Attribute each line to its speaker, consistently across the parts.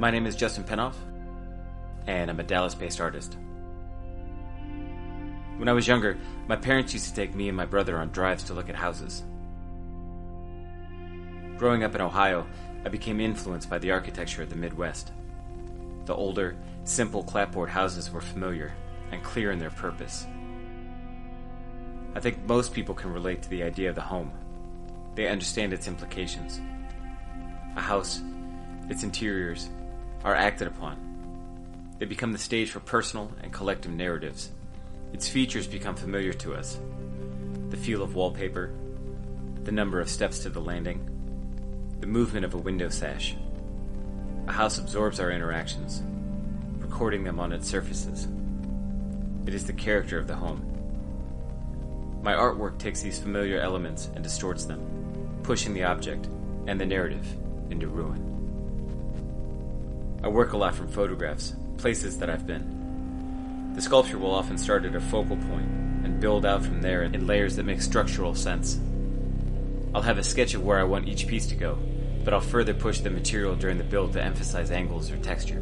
Speaker 1: My name is Justin Penoff, and I'm a Dallas-based artist. When I was younger, my parents used to take me and my brother on drives to look at houses. Growing up in Ohio, I became influenced by the architecture of the Midwest. The older, simple clapboard houses were familiar and clear in their purpose. I think most people can relate to the idea of the home. They understand its implications. A house, its interiors, are acted upon. They become the stage for personal and collective narratives. Its features become familiar to us. The feel of wallpaper, the number of steps to the landing, the movement of a window sash. A house absorbs our interactions, recording them on its surfaces. It is the character of the home. My artwork takes these familiar elements and distorts them, pushing the object and the narrative into ruin. I work a lot from photographs, places that I've been. The sculpture will often start at a focal point and build out from there in layers that make structural sense. I'll have a sketch of where I want each piece to go, but I'll further push the material during the build to emphasize angles or texture.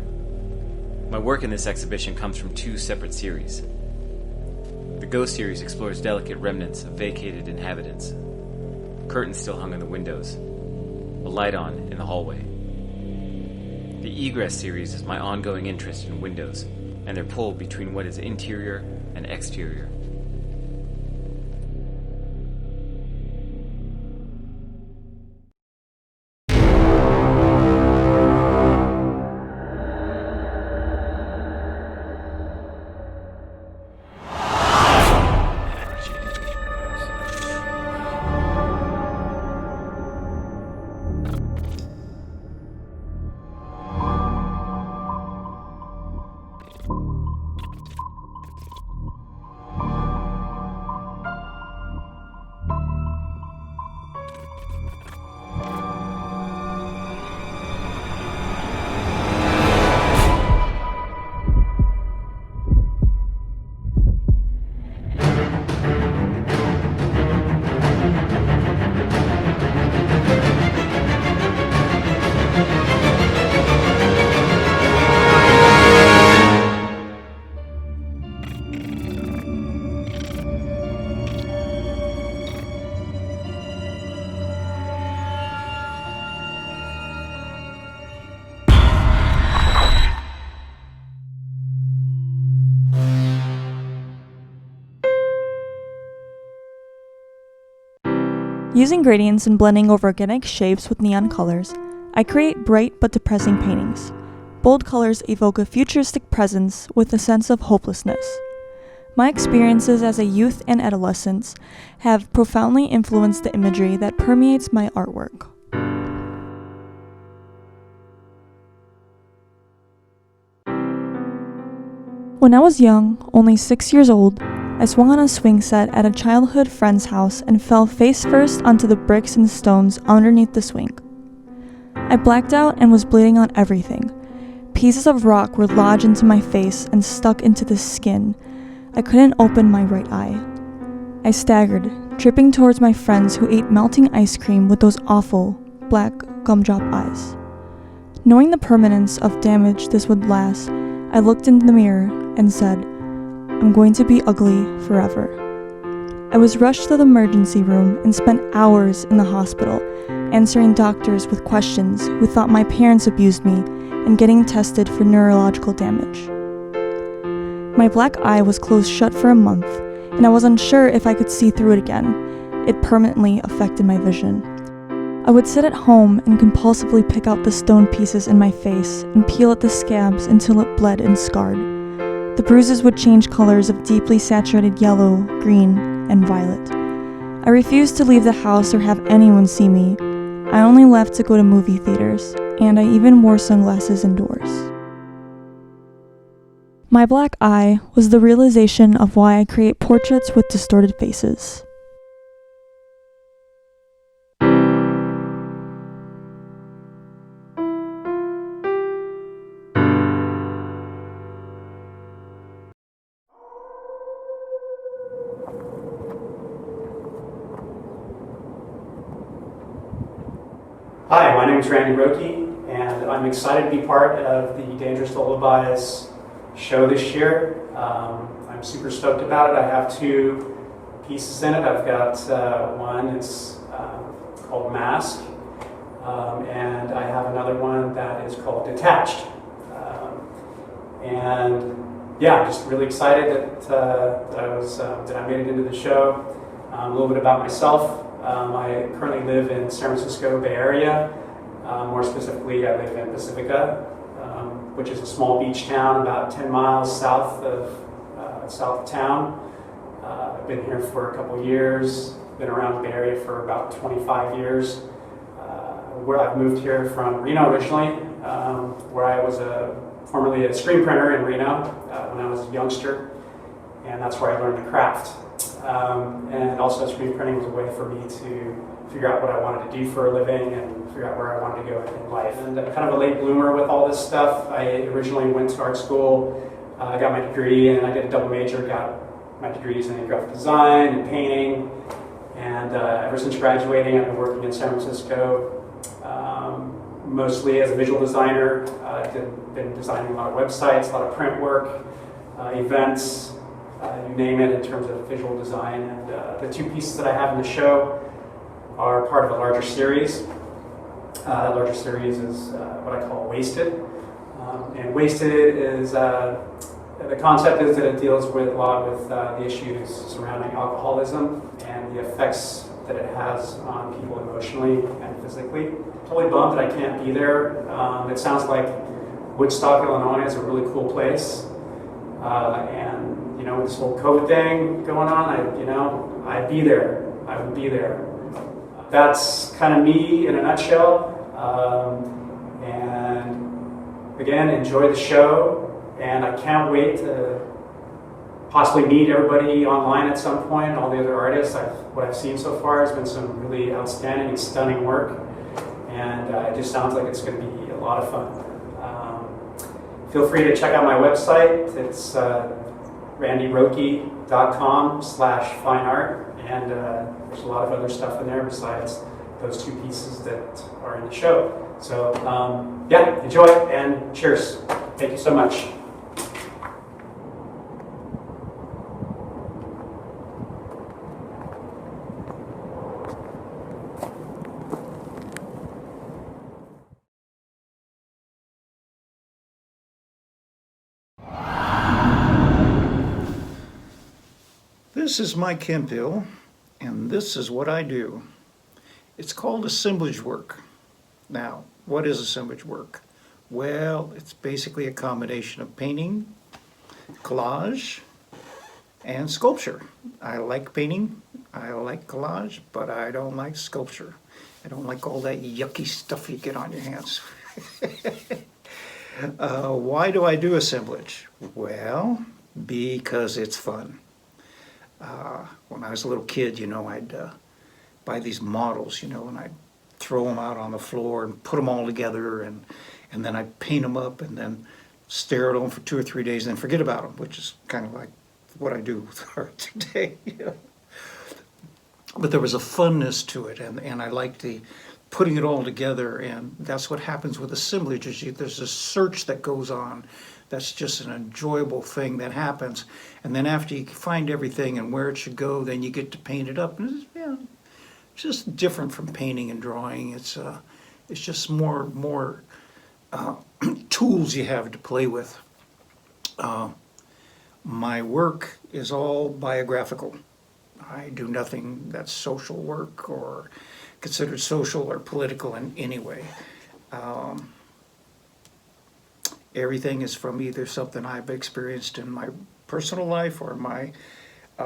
Speaker 1: My work in this exhibition comes from two separate series. The Ghost series explores delicate remnants of vacated inhabitants. Curtains still hung in the windows, a light on in the hallway. The Egress series is my ongoing interest in windows and their pull between what is interior and exterior.
Speaker 2: Using gradients and blending over organic shapes with neon colors, I create bright but depressing paintings. Bold colors evoke a futuristic presence with a sense of hopelessness. My experiences as a youth and adolescent have profoundly influenced the imagery that permeates my artwork. When I was young, only 6 years old, I swung on a swing set at a childhood friend's house and fell face first onto the bricks and stones underneath the swing. I blacked out and was bleeding on everything. Pieces of rock were lodged into my face and stuck into the skin. I couldn't open my right eye. I staggered, tripping towards my friends who ate melting ice cream with those awful, black gumdrop eyes. Knowing the permanence of damage this would last, I looked in the mirror and said, "I'm going to be ugly forever." I was rushed to the emergency room and spent hours in the hospital, answering doctors with questions who thought my parents abused me and getting tested for neurological damage. My black eye was closed shut for a month, and I was unsure if I could see through it again. It permanently affected my vision. I would sit at home and compulsively pick out the stone pieces in my face and peel at the scabs until it bled and scarred. The bruises would change colors of deeply saturated yellow, green, and violet. I refused to leave the house or have anyone see me. I only left to go to movie theaters, and I even wore sunglasses indoors. My black eye was the realization of why I create portraits with distorted faces.
Speaker 3: Hi, my name is Randy Roki, and I'm excited to be part of the Dangerous Lullabies show this year. I'm super stoked about it. I have two pieces in it. I've got one, it's called Mask, and I have another one that is called Detached. And yeah, I'm just really excited that I made it into the show. A little bit about myself. I currently live in San Francisco Bay Area. More specifically, I live in Pacifica, which is a small beach town about 10 miles south of town. I've been here for a couple years. Been around the Bay Area for about 25 years. Where I've moved here from Reno originally, where I was formerly a screen printer in Reno when I was a youngster, and that's where I learned the craft. And also screen printing was a way for me to figure out what I wanted to do for a living and figure out where I wanted to go in life. And kind of a late bloomer with all this stuff. I originally went to art school, got my degree, and I did a double major, got my degrees in graphic design and painting. And ever since graduating, I've been working in San Francisco, mostly as a visual designer. I've been designing a lot of websites, a lot of print work, events, you name it, in terms of visual design. And the two pieces that I have in the show are part of a larger series. That larger series is what I call Wasted. And Wasted is, the concept is that it deals with a lot with the issues surrounding alcoholism and the effects that it has on people emotionally and physically. Totally bummed that I can't be there. It sounds like Woodstock, Illinois is a really cool place. And you know, with this whole COVID thing going on, I'd be there. I would be there. That's kind of me in a nutshell. And again, enjoy the show. And I can't wait to possibly meet everybody online at some point, all the other artists. What I've seen so far has been some really outstanding and stunning work. And it just sounds like it's going to be a lot of fun. Feel free to check out my website. It's randyroki.com/fineart. And there's a lot of other stuff in there besides those two pieces that are in the show. So yeah, enjoy and cheers. Thank you so much.
Speaker 4: This is Mike Hemphill, and this is what I do. It's called assemblage work. Now, what is assemblage work? Well, it's basically a combination of painting, collage, and sculpture. I like painting, I like collage, but I don't like sculpture. I don't like all that yucky stuff you get on your hands. Why do I do assemblage? Well, because it's fun. When I was a little kid, I'd buy these models, and I'd throw them out on the floor and put them all together, and then I'd paint them up and then stare at them for 2 or 3 days and then forget about them, which is kind of like what I do with art today. But there was a funness to it, and I liked the putting it all together, and that's what happens with assemblage. There's a search that goes on. That's just an enjoyable thing that happens. And then after you find everything and where it should go, then you get to paint it up. And it's just different from painting and drawing. It's just more tools you have to play with. My work is all biographical. I do nothing that's social work or considered social or political in any way. Everything is from either something I've experienced in my personal life or my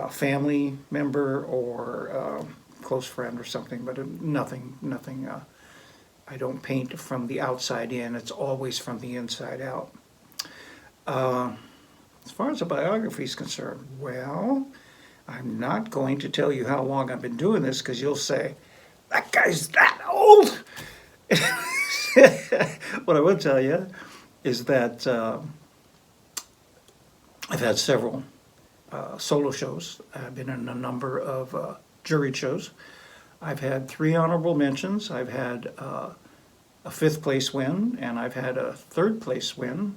Speaker 4: family member or close friend or something, but nothing. I don't paint from the outside in. It's always from the inside out. As far as a biography is concerned, well, I'm not going to tell you how long I've been doing this because you'll say, that guy's that old. What I will tell you is that I've had several solo shows. I've been in a number of juried shows. I've had 3 honorable mentions. I've had a 5th place win, and I've had a 3rd place win.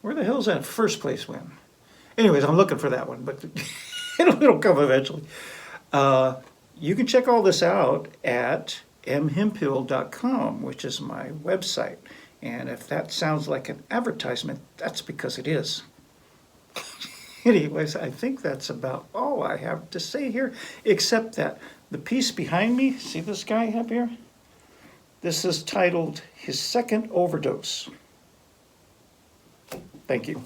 Speaker 4: Where the hell's that 1st place win? Anyways, I'm looking for that one, but it'll come eventually. You can check all this out at mhemphill.com, which is my website. And if that sounds like an advertisement, that's because it is. Anyways, I think that's about all I have to say here, except that the piece behind me, see this guy up here? This is titled His Second Overdose. Thank you.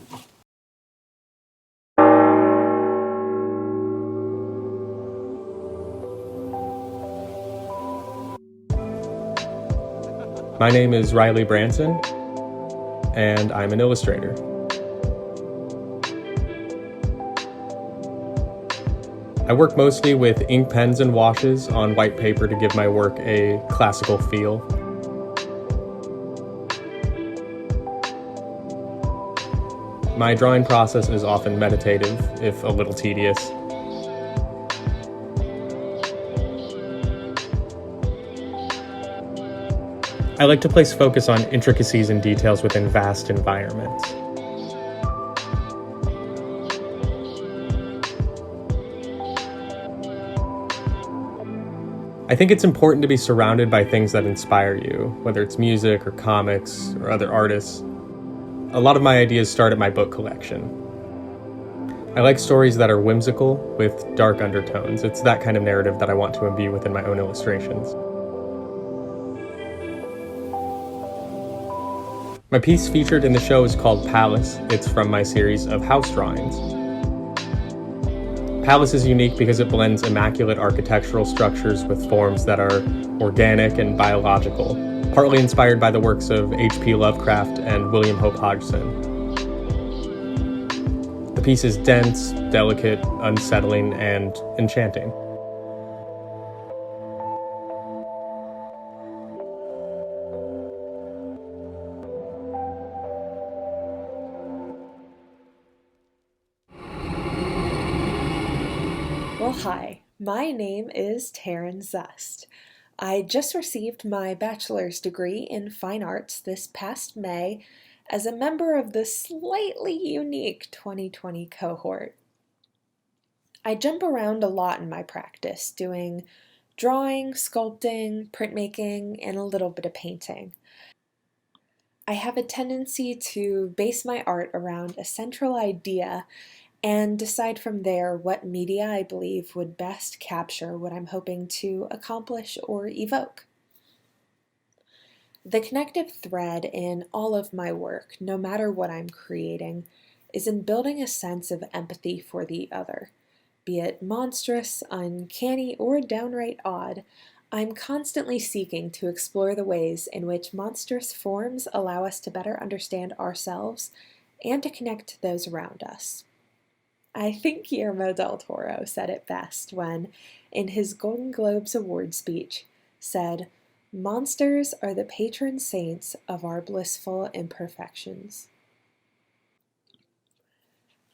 Speaker 5: My name is Riley Branson, and I'm an illustrator. I work mostly with ink pens and washes on white paper to give my work a classical feel. My drawing process is often meditative, if a little tedious. I like to place focus on intricacies and details within vast environments. I think it's important to be surrounded by things that inspire you, whether it's music or comics or other artists. A lot of my ideas start at my book collection. I like stories that are whimsical with dark undertones. It's that kind of narrative that I want to imbue within my own illustrations. My piece featured in the show is called Palace. It's from my series of house drawings. Palace is unique because it blends immaculate architectural structures with forms that are organic and biological, partly inspired by the works of H.P. Lovecraft and William Hope Hodgson. The piece is dense, delicate, unsettling, and enchanting.
Speaker 6: Well, hi, my name is Taryn Zust. I just received my bachelor's degree in fine arts this past May as a member of the slightly unique 2020 cohort. I jump around a lot in my practice, doing drawing, sculpting, printmaking, and a little bit of painting. I have a tendency to base my art around a central idea and decide from there what media I believe would best capture what I'm hoping to accomplish or evoke. The connective thread in all of my work, no matter what I'm creating, is in building a sense of empathy for the other. Be it monstrous, uncanny, or downright odd, I'm constantly seeking to explore the ways in which monstrous forms allow us to better understand ourselves and to connect to those around us. I think Guillermo del Toro said it best when, in his Golden Globes award speech, said, "Monsters are the patron saints of our blissful imperfections."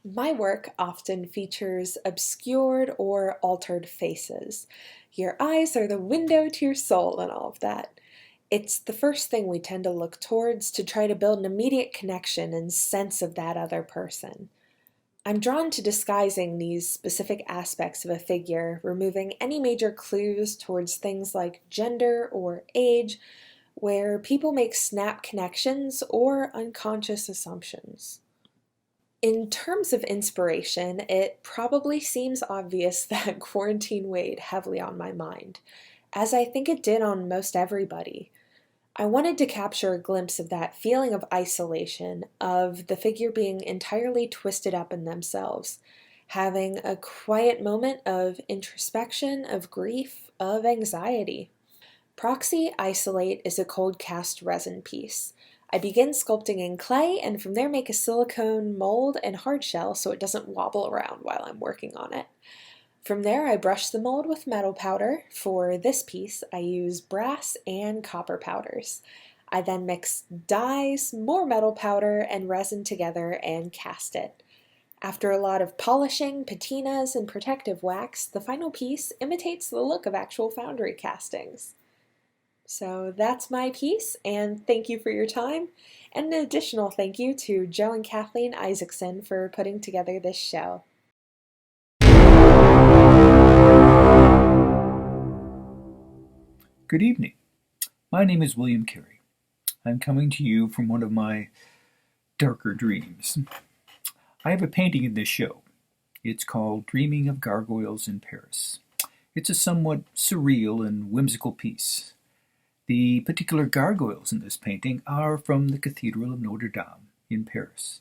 Speaker 6: My work often features obscured or altered faces. Your eyes are the window to your soul and all of that. It's the first thing we tend to look towards to try to build an immediate connection and sense of that other person. I'm drawn to disguising these specific aspects of a figure, removing any major clues towards things like gender or age, where people make snap connections or unconscious assumptions. In terms of inspiration, it probably seems obvious that quarantine weighed heavily on my mind, as I think it did on most everybody. I wanted to capture a glimpse of that feeling of isolation, of the figure being entirely twisted up in themselves, having a quiet moment of introspection, of grief, of anxiety. Proxy Isolate is a cold cast resin piece. I begin sculpting in clay and from there make a silicone mold and hard shell so it doesn't wobble around while I'm working on it. From there, I brush the mold with metal powder. For this piece, I use brass and copper powders. I then mix dyes, more metal powder, and resin together and cast it. After a lot of polishing, patinas, and protective wax, the final piece imitates the look of actual foundry castings. So that's my piece, and thank you for your time. And an additional thank you to Joe and Kathleen Isaacson for putting together this show.
Speaker 7: Good evening. My name is William Carey. I'm coming to you from one of my darker dreams. I have a painting in this show. It's called Dreaming of Gargoyles in Paris. It's a somewhat surreal and whimsical piece. The particular gargoyles in this painting are from the Cathedral of Notre Dame in Paris.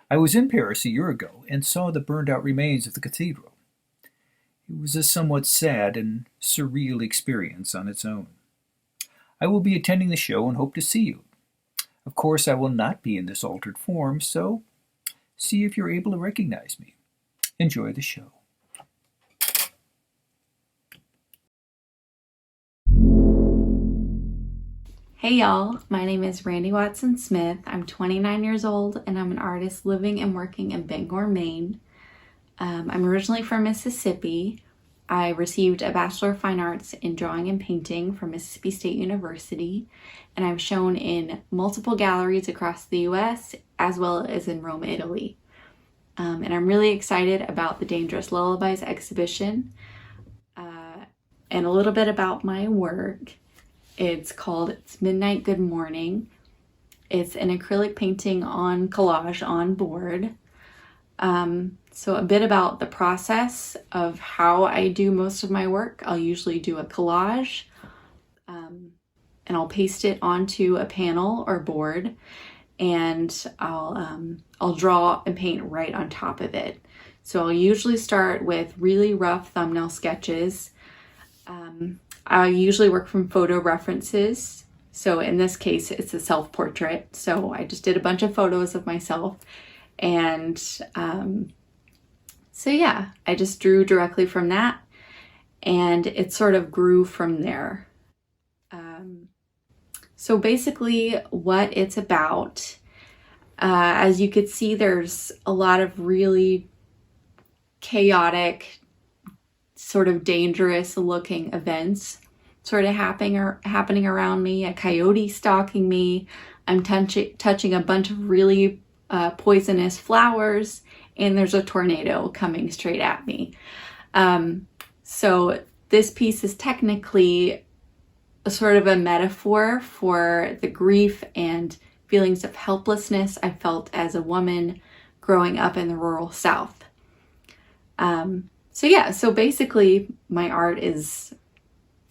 Speaker 7: I was in Paris a year ago and saw the burned-out remains of the cathedral. It was a somewhat sad and surreal experience on its own. I will be attending the show and hope to see you. Of course, I will not be in this altered form, so see if you're able to recognize me. Enjoy the show.
Speaker 8: Hey y'all, my name is Randy Watson Smith. I'm 29 years old and I'm an artist living and working in Bangor, Maine. I'm originally from Mississippi. I received a Bachelor of Fine Arts in Drawing and Painting from Mississippi State University, and I've shown in multiple galleries across the US as well as in Rome, Italy. And I'm really excited about the Dangerous Lullabies exhibition and a little bit about my work. It's called It's Midnight Good Morning. It's an acrylic painting on collage on board. So a bit about the process of how I do most of my work. I'll usually do a collage and I'll paste it onto a panel or board, and I'll draw and paint right on top of it. So I'll usually start with really rough thumbnail sketches. I usually work from photo references. So in this case, it's a self-portrait. So I just did a bunch of photos of myself. And so yeah, I just drew directly from that. And it sort of grew from there. So basically what it's about, as you could see, there's a lot of really chaotic, sort of dangerous looking events sort of happening around me. A coyote stalking me. I'm touching a bunch of really poisonous flowers, and there's a tornado coming straight at me. So this piece is technically a sort of a metaphor for the grief and feelings of helplessness I felt as a woman growing up in the rural South. So basically my art is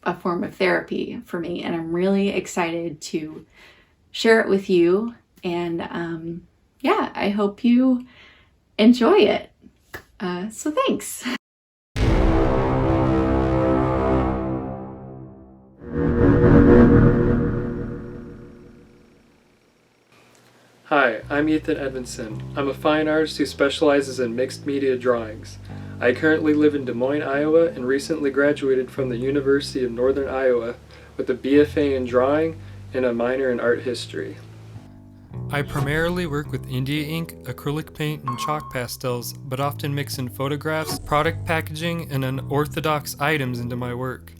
Speaker 8: a form of therapy for me, and I'm really excited to share it with you. And I hope you enjoy it. So thanks.
Speaker 9: Hi, I'm Ethan Edmondson. I'm a fine artist who specializes in mixed media drawings. I currently live in Des Moines, Iowa, and recently graduated from the University of Northern Iowa with a BFA in drawing and a minor in art history. I primarily work with India ink, acrylic paint, and chalk pastels, but often mix in photographs, product packaging, and unorthodox items into my work.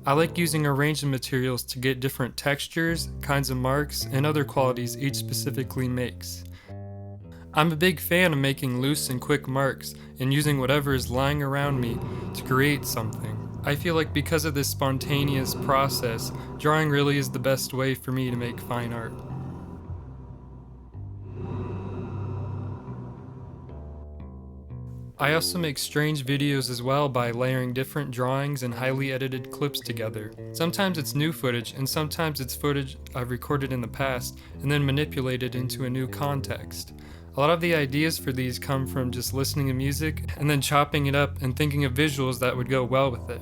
Speaker 9: I like using a range of materials to get different textures, kinds of marks, and other qualities each specifically makes. I'm a big fan of making loose and quick marks and using whatever is lying around me to create something. I feel like because of this spontaneous process, drawing really is the best way for me to make fine art. I also make strange videos as well by layering different drawings and highly edited clips together. Sometimes it's new footage, and sometimes it's footage I've recorded in the past and then manipulated into a new context. A lot of the ideas for these come from just listening to music and then chopping it up and thinking of visuals that would go well with it.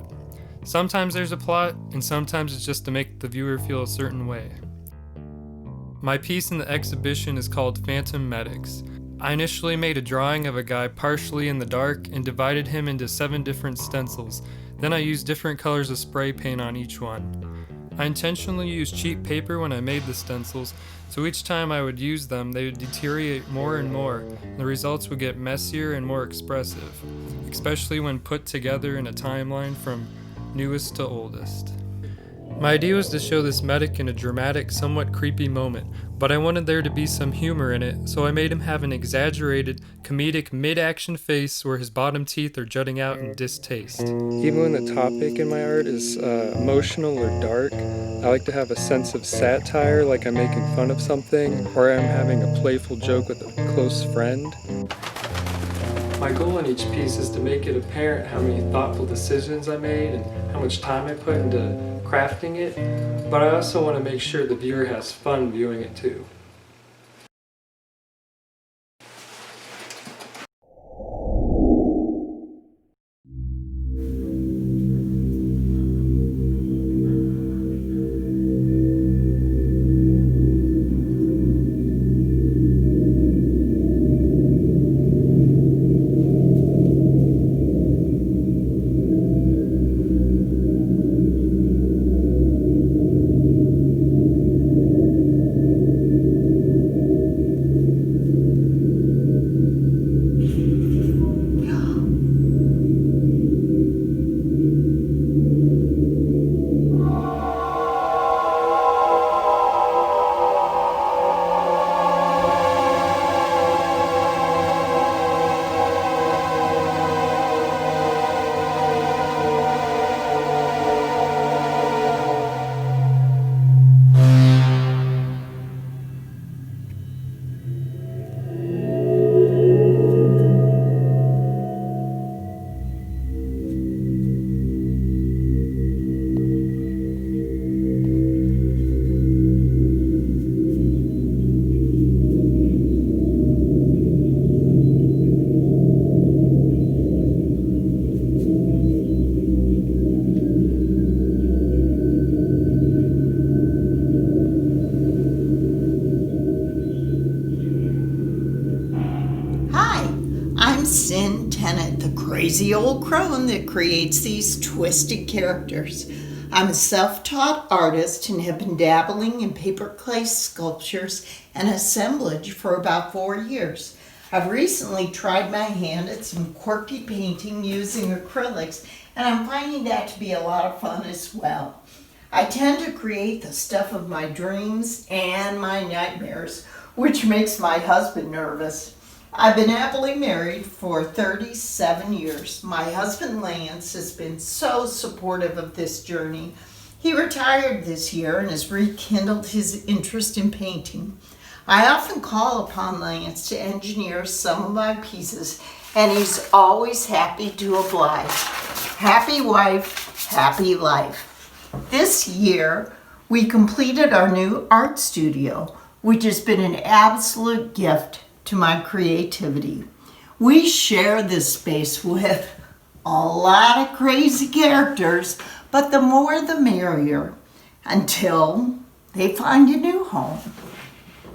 Speaker 9: Sometimes there's a plot, and sometimes it's just to make the viewer feel a certain way. My piece in the exhibition is called Phantom Medics. I initially made a drawing of a guy partially in the dark and divided him into 7 different stencils. Then I used different colors of spray paint on each one. I intentionally used cheap paper when I made the stencils, so each time I would use them, they would deteriorate more and more, and the results would get messier and more expressive, especially when put together in a timeline from newest to oldest. My idea was to show this medic in a dramatic, somewhat creepy moment, but I wanted there to be some humor in it, so I made him have an exaggerated, comedic mid-action face where his bottom teeth are jutting out in distaste. Even when the topic in my art is emotional or dark, I like to have a sense of satire, like I'm making fun of something, or I'm having a playful joke with a close friend. My goal in each piece is to make it apparent how many thoughtful decisions I made and how much time I put into crafting it, but I also want to make sure the viewer has fun viewing it too.
Speaker 10: Crazy old crone that creates these twisted characters. I'm a self-taught artist and have been dabbling in paper clay sculptures and assemblage for about 4 years. I've recently tried my hand at some quirky painting using acrylics, and I'm finding that to be a lot of fun as well. I tend to create the stuff of my dreams and my nightmares, which makes my husband nervous. I've been happily married for 37 years. My husband Lance has been so supportive of this journey. He retired this year and has rekindled his interest in painting. I often call upon Lance to engineer some of my pieces, and he's always happy to oblige. Happy wife, happy life. This year, we completed our new art studio, which has been an absolute gift to my creativity. We share this space with a lot of crazy characters, but the more the merrier, until they find a new home.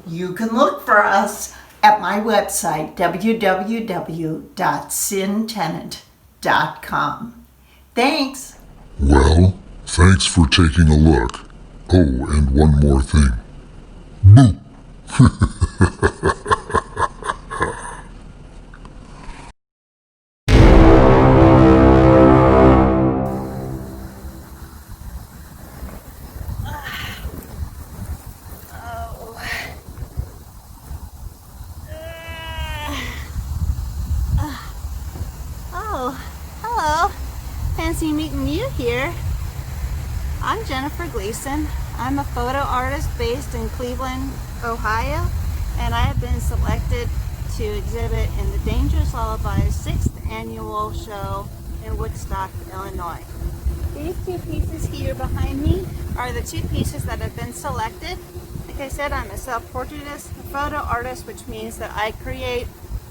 Speaker 10: You can look for us at my website, www.sintenant.com. Thanks.
Speaker 11: Well, thanks for taking a look. Oh, and one more thing. Boo!
Speaker 12: Hello. Fancy meeting you here. I'm Jennifer Gleason. I'm a photo artist based in Cleveland, Ohio, and I have been selected to exhibit in the Dangerous Lullabies 6th annual show in Woodstock, Illinois. These two pieces here behind me are the two pieces that have been selected. Like I said, I'm a self-portraitist, a photo artist, which means that I create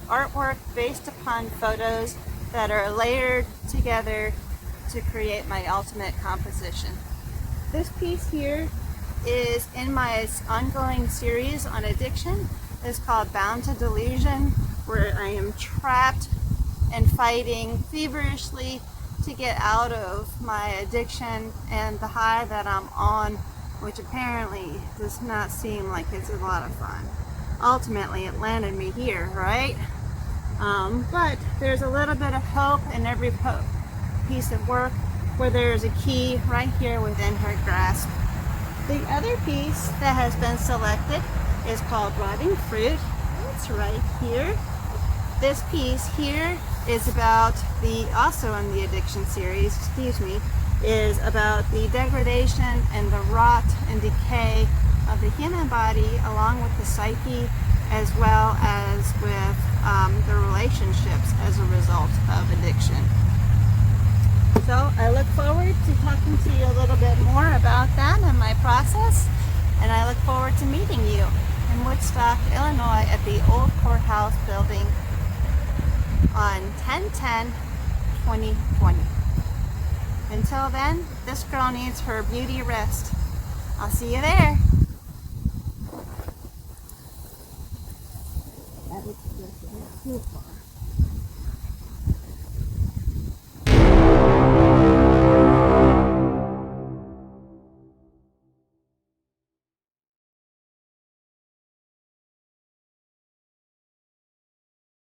Speaker 12: artwork based upon photos that are layered together to create my ultimate composition. This piece here is in my ongoing series on addiction. It's called Bound to Delusion, where I am trapped and fighting feverishly to get out of my addiction and the high that I'm on, which apparently does not seem like it's a lot of fun. Ultimately, it landed me here, right? But there's a little bit of hope in every piece of work, where there's a key right here within her grasp. The other piece that has been selected is called Rotting Fruit. It's right here. This piece here is about also in the addiction series, is about the degradation and the rot and decay of the human body along with the psyche, as well as with the relationships as a result of addiction. So I look forward to talking to you a little bit more about that and my process, and I look forward to meeting you in Woodstock, Illinois at the old courthouse building on 10/10/2020. Until then, this girl needs her beauty rest. I'll see you there. That looks good.